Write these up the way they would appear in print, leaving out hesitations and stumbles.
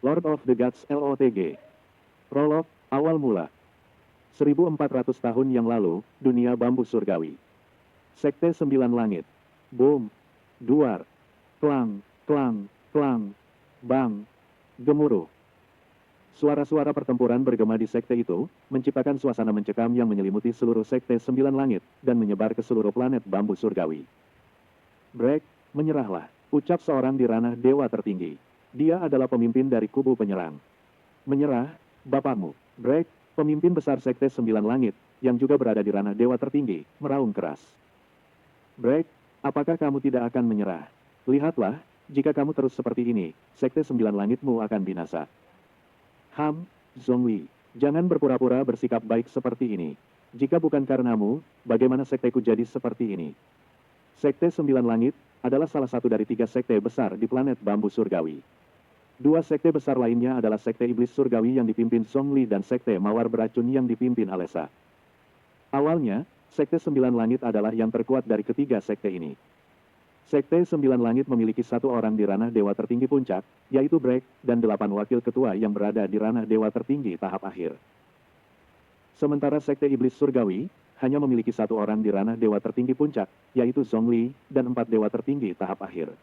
Lord of the Gods LOTG. Prolog, awal mula. 1400 tahun yang lalu, dunia bambu surgawi. Sekte Sembilan Langit. Boom. Duar. Klang, klang, klang. Bang. Gemuruh. Suara-suara pertempuran bergema di sekte itu, menciptakan suasana mencekam yang menyelimuti seluruh sekte Sembilan Langit, dan menyebar ke seluruh planet bambu surgawi. Break, menyerahlah, ucap seorang di ranah dewa tertinggi. Dia adalah pemimpin dari kubu penyerang. Menyerah, bapakmu. Break, pemimpin besar sekte Sembilan Langit, yang juga berada di ranah dewa tertinggi, meraung keras. Break, apakah kamu tidak akan menyerah? Lihatlah, jika kamu terus seperti ini, sekte Sembilan Langitmu akan binasa. Zhongli, jangan berpura-pura bersikap baik seperti ini. Jika bukan karenamu, bagaimana sekteku jadi seperti ini? Sekte Sembilan Langit adalah salah satu dari 3 sekte besar di planet bambu surgawi. 2 sekte besar lainnya adalah sekte iblis surgawi yang dipimpin Zhongli dan sekte mawar beracun yang dipimpin Alessa. Awalnya, sekte Sembilan Langit adalah yang terkuat dari ketiga sekte ini. Sekte Sembilan Langit memiliki 1 orang di ranah dewa tertinggi puncak, yaitu Break, dan 8 wakil ketua yang berada di ranah dewa tertinggi tahap akhir. Sementara sekte iblis surgawi, hanya memiliki 1 orang di ranah dewa tertinggi puncak, yaitu Zhongli, dan 4 dewa tertinggi tahap akhir.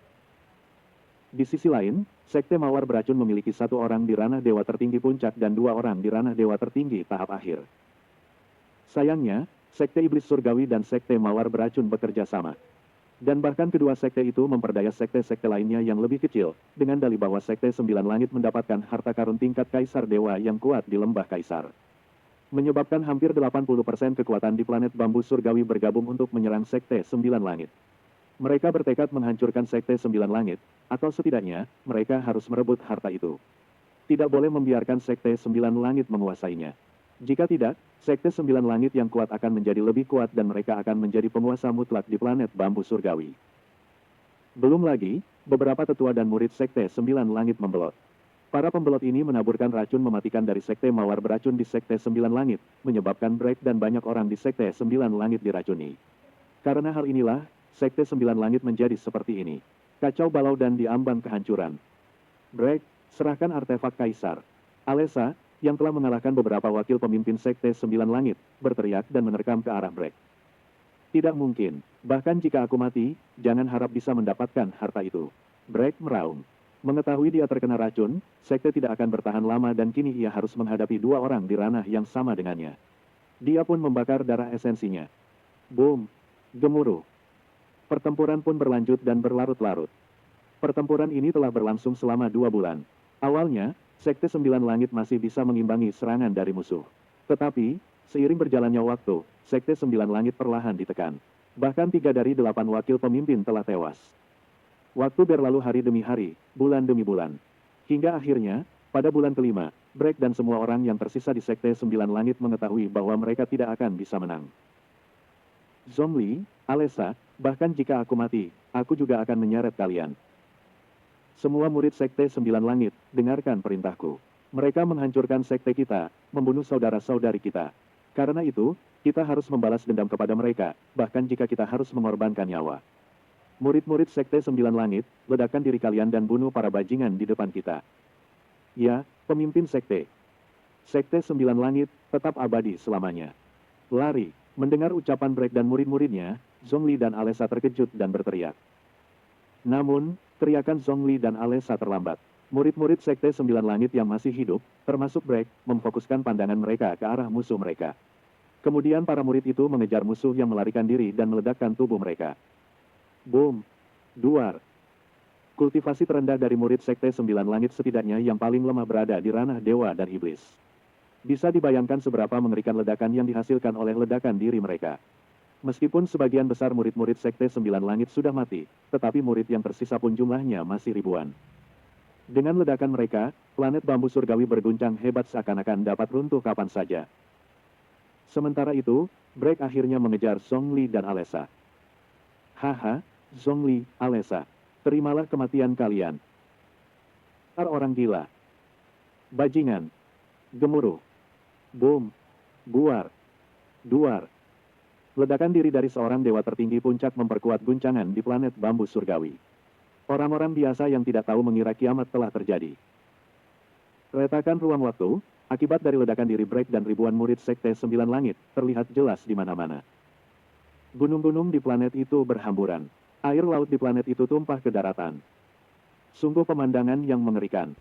Di sisi lain, sekte mawar beracun memiliki 1 orang di ranah dewa tertinggi puncak dan 2 orang di ranah dewa tertinggi tahap akhir. Sayangnya, sekte iblis surgawi dan sekte mawar beracun bekerja sama. Dan bahkan kedua sekte itu memperdaya sekte-sekte lainnya yang lebih kecil, dengan dalih bahwa sekte Sembilan Langit mendapatkan harta karun tingkat kaisar dewa yang kuat di lembah kaisar. Menyebabkan hampir 80% kekuatan di planet bambu surgawi bergabung untuk menyerang sekte Sembilan Langit. Mereka bertekad menghancurkan sekte Sembilan Langit, atau setidaknya, mereka harus merebut harta itu. Tidak boleh membiarkan sekte Sembilan Langit menguasainya. Jika tidak, sekte Sembilan Langit yang kuat akan menjadi lebih kuat dan mereka akan menjadi penguasa mutlak di planet bambu surgawi. Belum lagi, beberapa tetua dan murid sekte Sembilan Langit membelot. Para pembelot ini menaburkan racun mematikan dari sekte mawar beracun di sekte Sembilan Langit, menyebabkan Break dan banyak orang di sekte Sembilan Langit diracuni. Karena hal inilah, sekte Sembilan Langit menjadi seperti ini. Kacau balau dan diambang kehancuran. Break, serahkan artefak kaisar. Alessa, yang telah mengalahkan beberapa wakil pemimpin sekte Sembilan Langit, berteriak dan menerkam ke arah Break. Tidak mungkin, bahkan jika aku mati, jangan harap bisa mendapatkan harta itu. Break meraung. Mengetahui dia terkena racun, sekte tidak akan bertahan lama dan kini ia harus menghadapi 2 orang di ranah yang sama dengannya. Dia pun membakar darah esensinya. Boom! Gemuruh. Pertempuran pun berlanjut dan berlarut-larut. Pertempuran ini telah berlangsung selama 2 bulan. Awalnya, sekte Sembilan Langit masih bisa mengimbangi serangan dari musuh. Tetapi, seiring berjalannya waktu, sekte Sembilan Langit perlahan ditekan. Bahkan 3 dari 8 wakil pemimpin telah tewas. Waktu berlalu hari demi hari, bulan demi bulan. Hingga akhirnya, pada bulan kelima, Break dan semua orang yang tersisa di sekte Sembilan Langit mengetahui bahwa mereka tidak akan bisa menang. Zhongli, Alessa, bahkan jika aku mati, aku juga akan menyeret kalian. Semua murid sekte Sembilan Langit, dengarkan perintahku. Mereka menghancurkan sekte kita, membunuh saudara-saudari kita. Karena itu, kita harus membalas dendam kepada mereka, bahkan jika kita harus mengorbankan nyawa. Murid-murid sekte Sembilan Langit, ledakan diri kalian dan bunuh para bajingan di depan kita. Ya, pemimpin sekte. Sekte Sembilan Langit, tetap abadi selamanya. Lari, mendengar ucapan Break dan murid-muridnya, Zhongli dan Alessa terkejut dan berteriak. Namun, teriakan Zhongli dan Alessa terlambat. Murid-murid sekte Sembilan Langit yang masih hidup, termasuk Break, memfokuskan pandangan mereka ke arah musuh mereka. Kemudian para murid itu mengejar musuh yang melarikan diri dan meledakkan tubuh mereka. Boom! Duar! Kultivasi terendah dari murid sekte Sembilan Langit setidaknya yang paling lemah berada di ranah dewa dan iblis. Bisa dibayangkan seberapa mengerikan ledakan yang dihasilkan oleh ledakan diri mereka. Meskipun sebagian besar murid-murid sekte Sembilan Langit sudah mati, tetapi murid yang tersisa pun jumlahnya masih ribuan. Dengan ledakan mereka, planet bambu surgawi berguncang hebat seakan-akan dapat runtuh kapan saja. Sementara itu, Break akhirnya mengejar Zhongli dan Alessa. Haha, Zhongli, Alessa, terimalah kematian kalian. Orang gila. Bajingan. Gemuruh. Boom. Buar. Duar. Ledakan diri dari seorang dewa tertinggi puncak memperkuat guncangan di planet bambu surgawi. Orang-orang biasa yang tidak tahu mengira kiamat telah terjadi. Retakan ruang waktu, akibat dari ledakan diri Break dan ribuan murid Sekte Sembilan Langit, terlihat jelas di mana-mana. Gunung-gunung di planet itu berhamburan. Air laut di planet itu tumpah ke daratan. Sungguh pemandangan yang mengerikan.